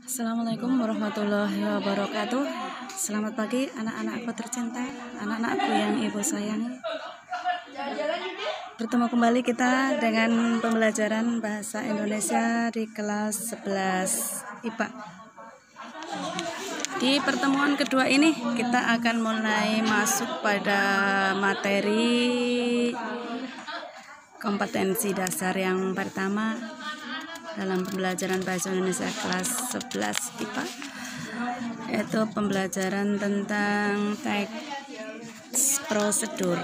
Assalamualaikum warahmatullahi wabarakatuh. Selamat pagi anak-anakku tercinta, anak-anakku yang ibu sayangi. Bertemu kembali kita dengan pembelajaran bahasa Indonesia di kelas 11 IPA. Di pertemuan kedua ini kita akan mulai masuk pada materi kompetensi dasar yang pertama dalam pembelajaran bahasa Indonesia kelas 11 IPA, yaitu pembelajaran tentang teks prosedur.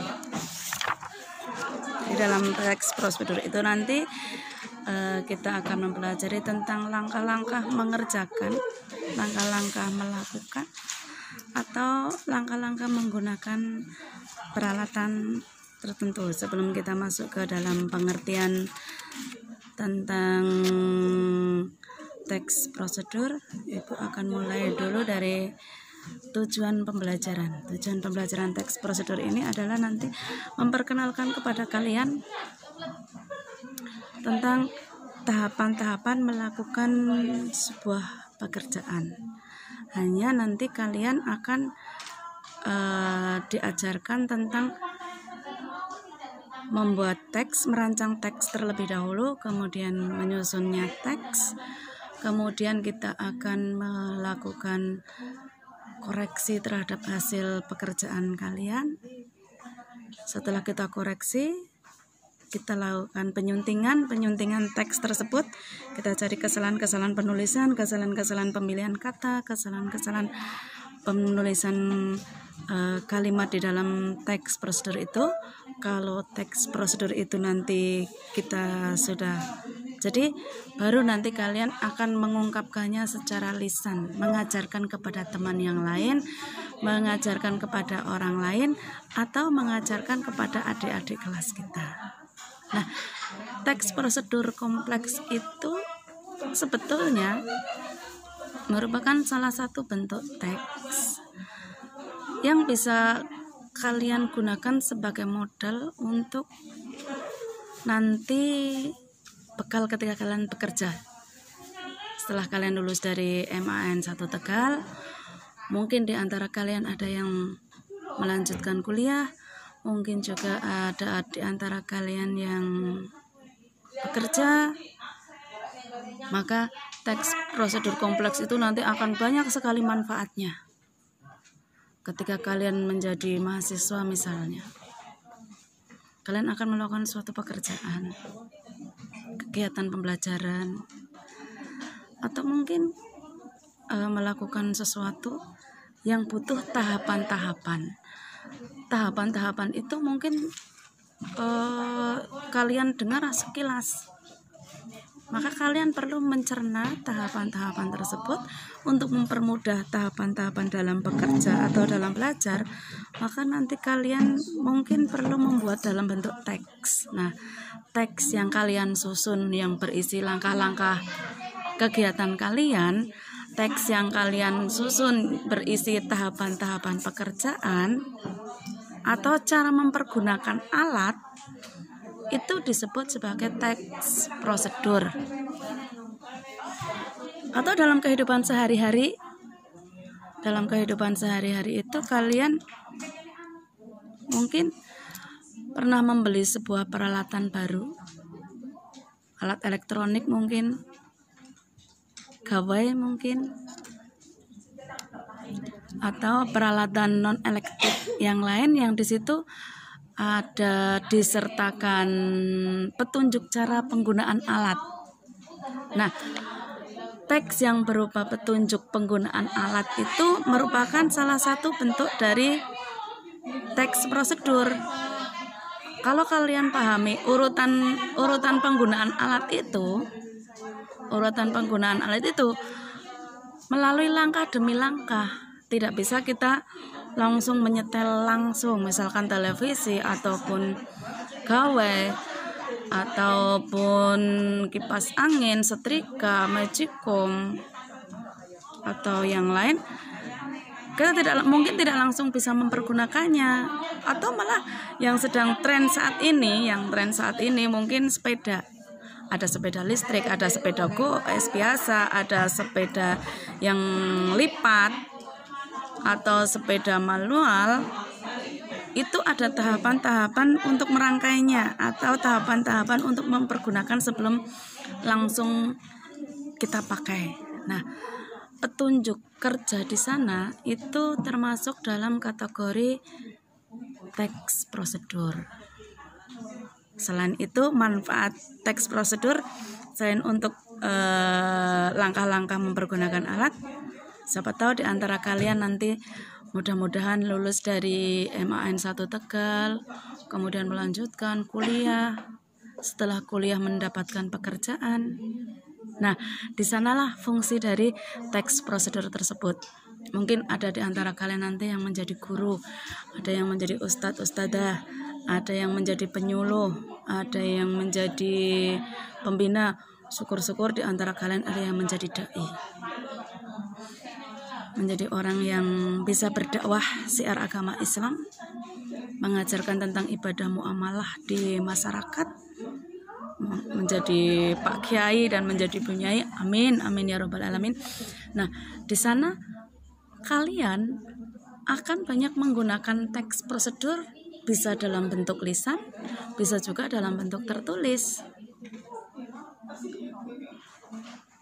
Di dalam teks prosedur itu nanti kita akan mempelajari tentang langkah-langkah mengerjakan, langkah-langkah melakukan, atau langkah-langkah menggunakan peralatan tertentu. Sebelum kita masuk ke dalam pengertian tentang teks prosedur, Ibu akan mulai dulu dari tujuan pembelajaran. Tujuan pembelajaran teks prosedur ini adalah nanti memperkenalkan kepada kalian tentang tahapan-tahapan melakukan sebuah pekerjaan. Hanya nanti kalian akan diajarkan tentang membuat teks, merancang teks terlebih dahulu, kemudian menyusunnya teks, kemudian kita akan melakukan koreksi terhadap hasil pekerjaan kalian. Setelah kita koreksi, kita lakukan penyuntingan teks tersebut. Kita cari kesalahan-kesalahan penulisan, kesalahan-kesalahan pemilihan kata, kesalahan-kesalahan penulisan kalimat di dalam teks prosedur itu. Kalau teks prosedur itu nanti kita sudah jadi, baru nanti kalian akan mengungkapkannya secara lisan, mengajarkan kepada teman yang lain, mengajarkan kepada orang lain, atau mengajarkan kepada adik-adik kelas kita. Nah, teks prosedur kompleks itu sebetulnya merupakan salah satu bentuk teks yang bisa kalian gunakan sebagai modal untuk nanti bekal ketika kalian bekerja. Setelah kalian lulus dari MAN 1 Tegal, mungkin di antara kalian ada yang melanjutkan kuliah, mungkin juga ada di antara kalian yang bekerja. Maka teks prosedur kompleks itu nanti akan banyak sekali manfaatnya ketika kalian menjadi mahasiswa. Misalnya kalian akan melakukan suatu pekerjaan, kegiatan pembelajaran, atau mungkin melakukan sesuatu yang butuh tahapan-tahapan. Tahapan-tahapan itu mungkin kalian dengar sekilas, maka kalian perlu mencerna tahapan-tahapan tersebut untuk mempermudah tahapan-tahapan dalam bekerja atau dalam belajar. Maka nanti kalian mungkin perlu membuat dalam bentuk teks. Nah, teks yang kalian susun yang berisi langkah-langkah kegiatan kalian, teks yang kalian susun berisi tahapan-tahapan pekerjaan atau cara mempergunakan alat, itu disebut sebagai teks prosedur. Atau dalam kehidupan sehari-hari, itu kalian mungkin pernah membeli sebuah peralatan baru, alat elektronik mungkin, gawai mungkin, atau peralatan non elektrik yang lain yang di situ ada disertakan petunjuk cara penggunaan alat. Nah, teks yang berupa petunjuk penggunaan alat itu merupakan salah satu bentuk dari teks prosedur. Kalau kalian pahami urutan penggunaan alat itu, melalui langkah demi langkah. Tidak bisa kita langsung menyetel langsung, misalkan televisi ataupun gawai ataupun kipas angin, setrika, magicom atau yang lain. Kita mungkin tidak langsung bisa mempergunakannya. Atau malah yang sedang tren saat ini mungkin sepeda Ada sepeda listrik, ada sepeda goes biasa, ada sepeda yang lipat atau sepeda manual. Itu ada tahapan-tahapan untuk merangkainya atau tahapan-tahapan untuk mempergunakan sebelum langsung kita pakai. Nah, petunjuk kerja di sana itu termasuk dalam kategori teks prosedur. Selain itu, manfaat teks prosedur selain untuk langkah-langkah mempergunakan alat, siapa tahu di antara kalian nanti mudah-mudahan lulus dari MAN 1 Tegal, kemudian melanjutkan kuliah, setelah kuliah mendapatkan pekerjaan. Nah, di sanalah fungsi dari teks prosedur tersebut. Mungkin ada di antara kalian nanti yang menjadi guru, ada yang menjadi ustadz, ustadzah, ada yang menjadi penyuluh, ada yang menjadi pembina. Syukur-syukur di antara kalian ada yang menjadi dai, menjadi orang yang bisa berdakwah syiar agama Islam, mengajarkan tentang ibadah muamalah di masyarakat, menjadi Pak Kiai dan menjadi Bu Nyai. Amin, amin ya robbal alamin. Nah, di sana kalian akan banyak menggunakan teks prosedur, bisa dalam bentuk lisan, bisa juga dalam bentuk tertulis.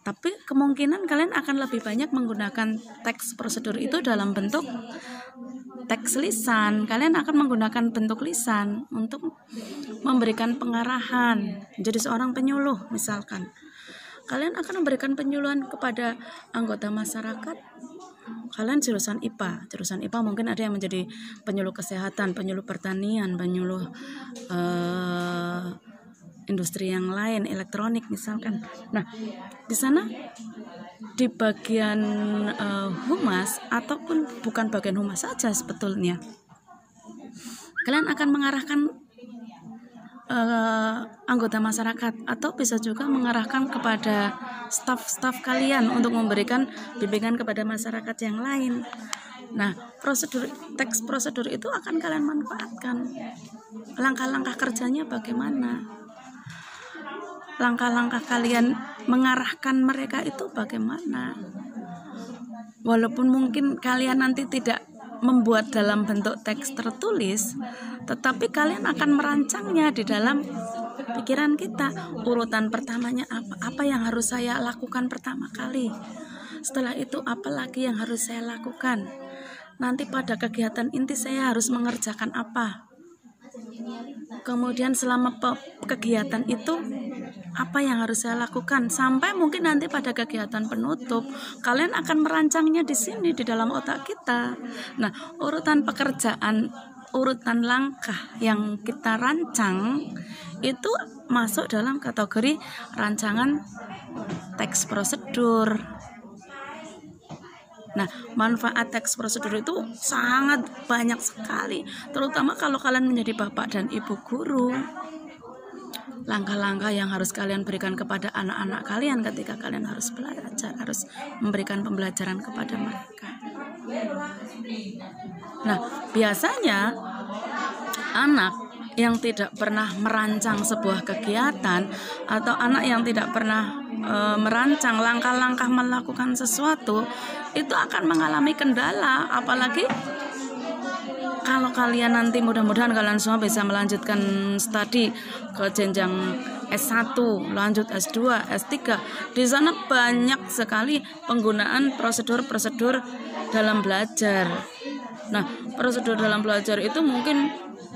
Tapi kemungkinan kalian akan lebih banyak menggunakan teks prosedur itu dalam bentuk teks lisan. Kalian akan menggunakan bentuk lisan untuk memberikan pengarahan. Jadi seorang penyuluh misalkan, kalian akan memberikan penyuluhan kepada anggota masyarakat. Kalian jurusan IPA mungkin ada yang menjadi penyuluh kesehatan, penyuluh pertanian, penyuluh industri yang lain, elektronik misalkan. Nah, di sana di bagian humas ataupun bukan bagian humas saja sebetulnya, kalian akan mengarahkan anggota masyarakat atau bisa juga mengarahkan kepada staf-staf kalian untuk memberikan bimbingan kepada masyarakat yang lain. Nah, teks prosedur itu akan kalian manfaatkan. Langkah-langkah kerjanya bagaimana? Langkah-langkah kalian mengarahkan mereka itu bagaimana? Walaupun mungkin kalian nanti tidak membuat dalam bentuk teks tertulis, tetapi kalian akan merancangnya di dalam pikiran kita. Urutan pertamanya apa yang harus saya lakukan pertama kali, setelah itu apa lagi yang harus saya lakukan, nanti pada kegiatan inti saya harus mengerjakan apa, kemudian selama kegiatan itu apa yang harus saya lakukan, sampai mungkin nanti pada kegiatan penutup kalian akan merancangnya di sini di dalam otak kita. Nah, urutan pekerjaan, urutan langkah yang kita rancang itu masuk dalam kategori rancangan teks prosedur. Nah, manfaat teks prosedur itu sangat banyak sekali, terutama kalau kalian menjadi bapak dan ibu guru. Langkah-langkah yang harus kalian berikan kepada anak-anak kalian ketika kalian harus belajar, harus memberikan pembelajaran kepada mereka. Nah, biasanya anak yang tidak pernah merancang sebuah kegiatan atau anak yang tidak pernah merancang langkah-langkah melakukan sesuatu itu akan mengalami kendala. Apalagi kalau kalian nanti mudah-mudahan kalian semua bisa melanjutkan studi ke jenjang S1, lanjut S2, S3. Di sana banyak sekali penggunaan prosedur-prosedur dalam belajar. Nah, prosedur dalam belajar itu mungkin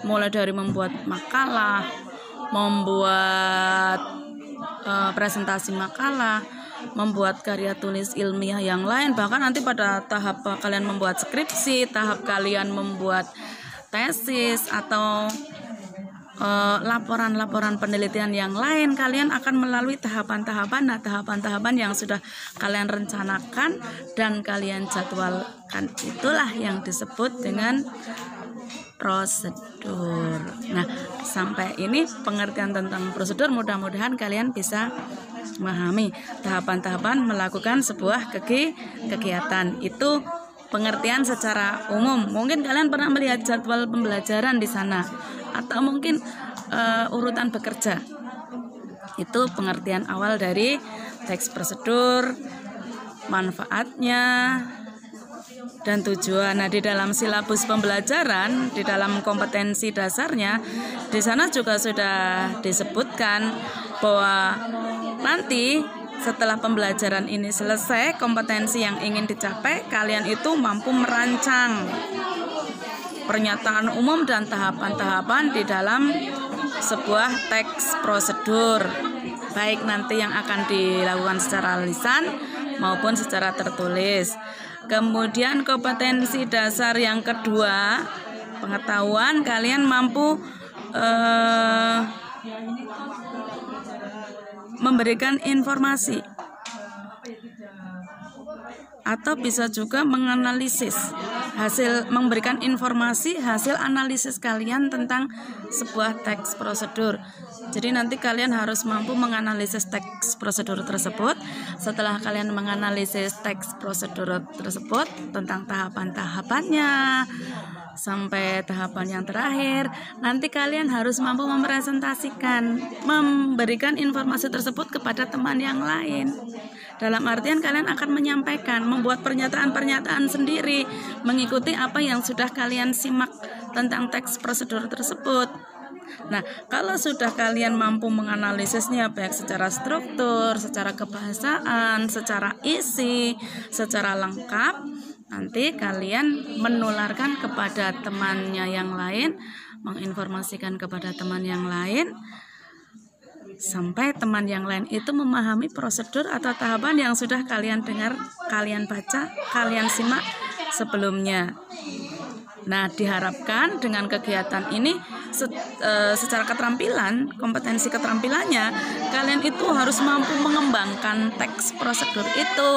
mulai dari membuat makalah, membuat presentasi makalah, membuat karya tulis ilmiah yang lain, bahkan nanti pada tahap kalian membuat skripsi, tahap kalian membuat tesis atau laporan-laporan penelitian yang lain, kalian akan melalui tahapan-tahapan. Nah, tahapan-tahapan yang sudah kalian rencanakan dan kalian jadwalkan itulah yang disebut dengan prosedur. Nah, sampai ini pengertian tentang prosedur, mudah-mudahan kalian bisa memahami tahapan-tahapan melakukan sebuah kegiatan. Itu pengertian secara umum. Mungkin kalian pernah melihat jadwal pembelajaran di sana, atau mungkin urutan bekerja. Itu pengertian awal dari teks prosedur, manfaatnya, dan tujuan. Nah, di dalam silabus pembelajaran, di dalam kompetensi dasarnya, di sana juga sudah disebutkan bahwa nanti setelah pembelajaran ini selesai, kompetensi yang ingin dicapai, kalian itu mampu merancang pernyataan umum dan tahapan-tahapan di dalam sebuah teks prosedur, baik nanti yang akan dilakukan secara lisan maupun secara tertulis. Kemudian kompetensi dasar yang kedua, pengetahuan, kalian mampu memberikan informasi atau bisa juga menganalisis memberikan informasi hasil analisis kalian tentang sebuah teks prosedur. Jadi nanti kalian harus mampu menganalisis teks prosedur tersebut. Setelah kalian menganalisis teks prosedur tersebut tentang tahapan-tahapannya sampai tahapan yang terakhir, nanti kalian harus mampu mempresentasikan, memberikan informasi tersebut kepada teman yang lain. Dalam artian kalian akan menyampaikan, membuat pernyataan-pernyataan sendiri, mengikuti apa yang sudah kalian simak tentang teks prosedur tersebut. Nah, kalau sudah kalian mampu menganalisisnya baik secara struktur, secara kebahasaan, secara isi, secara lengkap, nanti kalian menularkan kepada temannya yang lain, menginformasikan kepada teman yang lain, sampai teman yang lain itu memahami prosedur atau tahapan yang sudah kalian dengar, kalian baca, kalian simak sebelumnya. Nah, diharapkan dengan kegiatan ini secara keterampilan, kompetensi keterampilannya, kalian itu harus mampu mengembangkan teks prosedur itu.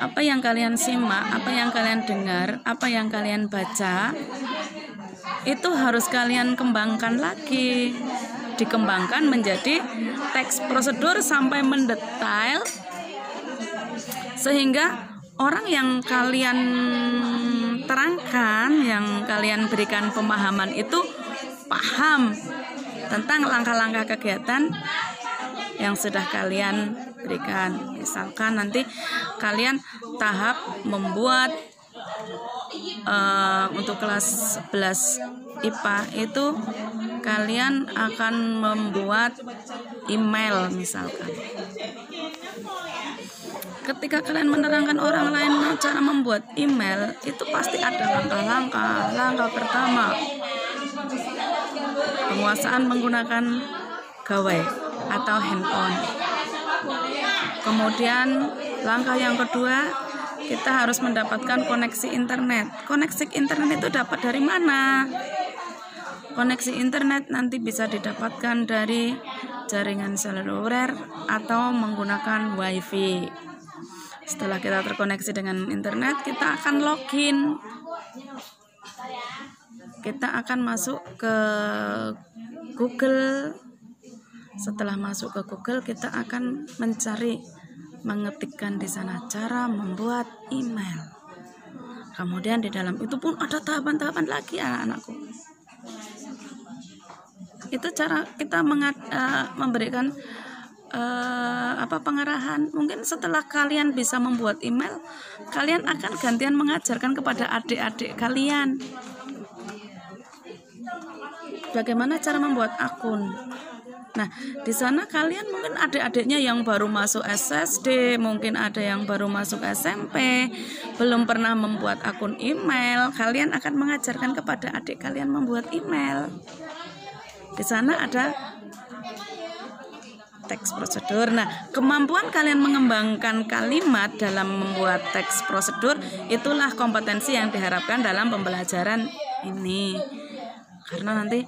Apa yang kalian simak, apa yang kalian dengar, apa yang kalian baca, itu harus kalian kembangkan lagi. Dikembangkan menjadi teks prosedur sampai mendetail, sehingga orang yang kalian terangkan, yang kalian berikan pemahaman itu paham tentang langkah-langkah kegiatan yang sudah kalian berikan. Misalkan nanti kalian tahap membuat untuk kelas 11 IPA itu kalian akan membuat email misalkan. Ketika kalian menerangkan orang lain cara membuat email, itu pasti ada langkah-langkah. Langkah pertama, penguasaan menggunakan gawai atau handphone. Kemudian langkah yang kedua, kita harus mendapatkan koneksi internet. Koneksi internet itu dapat dari mana? Koneksi internet nanti bisa didapatkan dari jaringan seluler atau menggunakan wifi. Setelah kita terkoneksi dengan internet, kita akan login. Kita akan masuk ke Google. Setelah masuk ke Google, kita akan mengetikkan di sana cara membuat email. Kemudian di dalam itu pun ada tahapan-tahapan lagi, anak-anakku. Itu cara kita memberikan pengarahan. Mungkin setelah kalian bisa membuat email, kalian akan gantian mengajarkan kepada adik-adik kalian bagaimana cara membuat akun. Nah, di sana kalian mungkin adik-adiknya yang baru masuk SSD, mungkin ada yang baru masuk SMP, belum pernah membuat akun email. Kalian akan mengajarkan kepada adik kalian membuat email. Di sana ada teks prosedur. Nah, kemampuan kalian mengembangkan kalimat dalam membuat teks prosedur, itulah kompetensi yang diharapkan dalam pembelajaran ini. Karena nanti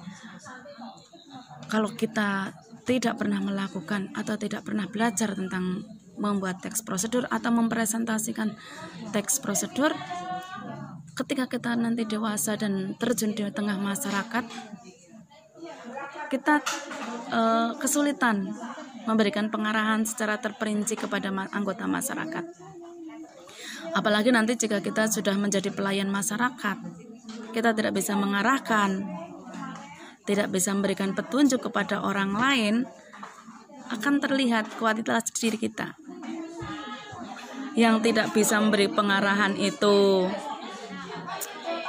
kalau kita tidak pernah melakukan atau tidak pernah belajar tentang membuat teks prosedur atau mempresentasikan teks prosedur, ketika kita nanti dewasa dan terjun di tengah masyarakat, kita kesulitan memberikan pengarahan secara terperinci kepada anggota masyarakat. Apalagi nanti jika kita sudah menjadi pelayan masyarakat, kita tidak bisa mengarahkan, tidak bisa memberikan petunjuk kepada orang lain, akan terlihat kualitas diri kita. Yang tidak bisa memberi pengarahan itu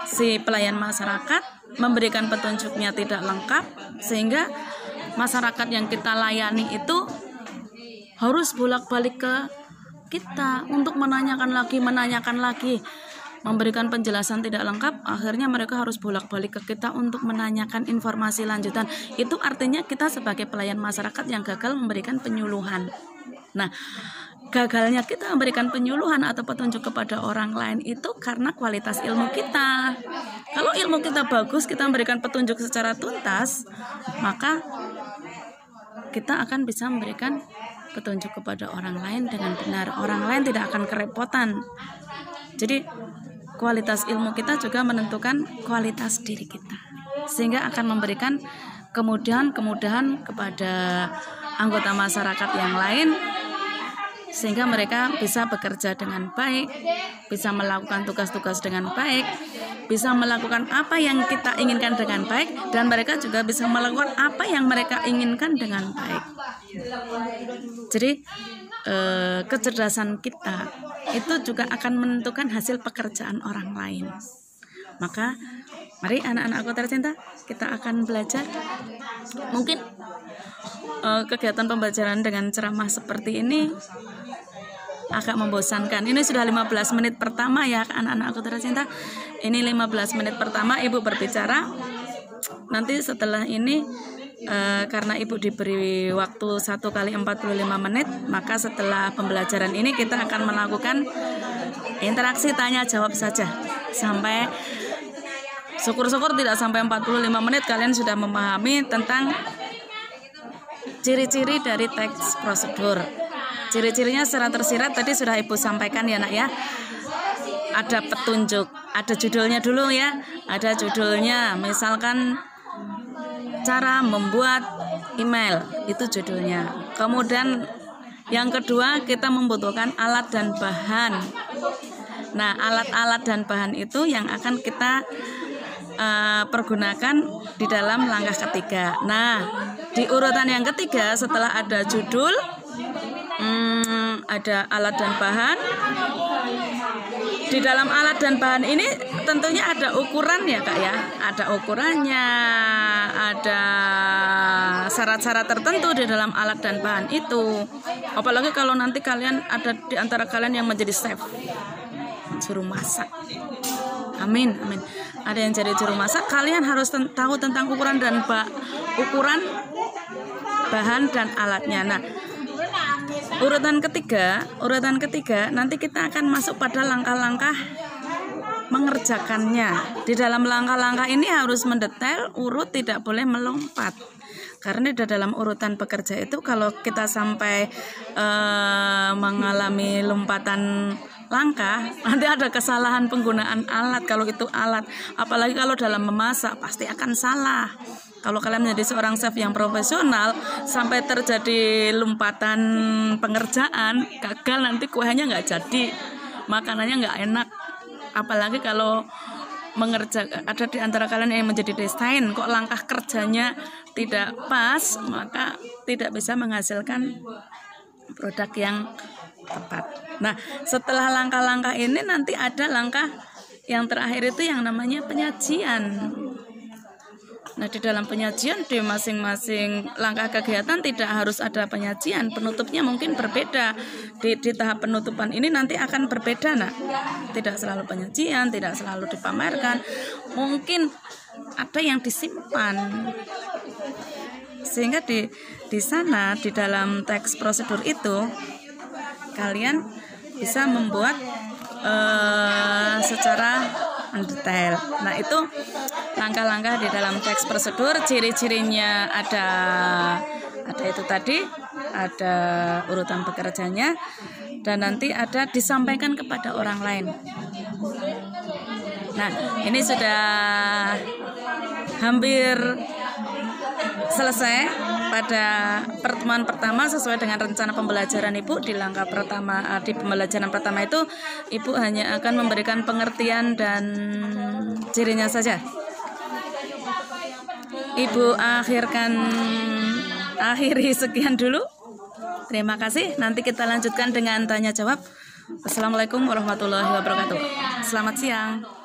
si pelayan masyarakat, memberikan petunjuknya tidak lengkap, sehingga masyarakat yang kita layani itu harus bolak-balik ke kita untuk menanyakan lagi, memberikan penjelasan tidak lengkap. Akhirnya mereka harus bolak-balik ke kita untuk menanyakan informasi lanjutan. Itu artinya kita sebagai pelayan masyarakat yang gagal memberikan penyuluhan. Nah, gagalnya kita memberikan penyuluhan atau petunjuk kepada orang lain itu karena kualitas ilmu kita. Kalau ilmu kita bagus, kita memberikan petunjuk secara tuntas, maka kita akan bisa memberikan petunjuk kepada orang lain dengan benar. Orang lain tidak akan kerepotan. Jadi kualitas ilmu kita juga menentukan kualitas diri kita, sehingga akan memberikan kemudahan-kemudahan kepada anggota masyarakat yang lain, sehingga mereka bisa bekerja dengan baik, bisa melakukan tugas-tugas dengan baik, bisa melakukan apa yang kita inginkan dengan baik, dan mereka juga bisa melakukan apa yang mereka inginkan dengan baik. Jadi kecerdasan kita itu juga akan menentukan hasil pekerjaan orang lain. Maka mari anak-anakku tercinta, kita akan belajar. Mungkin kegiatan pembelajaran dengan ceramah seperti ini agak membosankan. Ini sudah 15 menit pertama ya anak-anakku tercinta. Ini 15 menit pertama Ibu berbicara. Nanti setelah ini karena Ibu diberi waktu 1 kali 45 menit, maka setelah pembelajaran ini kita akan melakukan interaksi tanya jawab saja. Sampai syukur-syukur tidak sampai 45 menit kalian sudah memahami tentang ciri-ciri dari teks prosedur. Ciri-cirinya secara tersirat tadi sudah Ibu sampaikan ya nak ya. Ada petunjuk, ada judulnya dulu ya. Ada judulnya, misalkan cara membuat email, itu judulnya. Kemudian yang kedua, kita membutuhkan alat dan bahan. Nah, alat-alat dan bahan itu yang akan kita pergunakan di dalam langkah ketiga. Nah, di urutan yang ketiga setelah ada judul, ada alat dan bahan. Di dalam alat dan bahan ini tentunya ada ukuran ya Kak ya. Ada ukurannya, ada syarat-syarat tertentu di dalam alat dan bahan itu. Apalagi kalau nanti kalian ada di antara kalian yang menjadi chef, juru masak. Amin, amin. Ada yang jadi juru masak, kalian harus tahu tentang ukuran dan ukuran bahan dan alatnya. Nah, urutan ketiga nanti kita akan masuk pada langkah-langkah mengerjakannya. Di dalam langkah-langkah ini harus mendetail, urut, tidak boleh melompat. Karena di dalam urutan bekerja itu kalau kita sampai mengalami lompatan langkah, nanti ada kesalahan penggunaan alat. Kalau itu alat, apalagi kalau dalam memasak pasti akan salah. Kalau kalian menjadi seorang chef yang profesional, sampai terjadi lompatan pengerjaan, gagal, nanti kuahnya nggak jadi, makanannya nggak enak. Apalagi kalau mengerjakan, ada di antara kalian yang menjadi desain, kok langkah kerjanya tidak pas, maka tidak bisa menghasilkan produk yang tepat. Nah, setelah langkah-langkah ini nanti ada langkah yang terakhir itu yang namanya penyajian. Nah, di dalam penyajian di masing-masing langkah kegiatan tidak harus ada penyajian, penutupnya mungkin berbeda. Di tahap penutupan ini nanti akan berbeda, nah. Tidak selalu penyajian, tidak selalu dipamerkan. Mungkin ada yang disimpan. Sehingga di sana di dalam teks prosedur itu kalian bisa membuat secara mendetail. Nah, itu langkah-langkah di dalam teks prosedur. Ciri-cirinya ada itu tadi, ada urutan pekerjanya, dan nanti ada disampaikan kepada orang lain. Nah, ini sudah hampir selesai pada pertemuan pertama sesuai dengan rencana pembelajaran Ibu. Di langkah pertama, di pembelajaran pertama itu Ibu hanya akan memberikan pengertian dan cirinya saja. Ibu akhiri sekian dulu. Terima kasih. Nanti kita lanjutkan dengan tanya jawab. Wassalamualaikum warahmatullahi wabarakatuh. Selamat siang.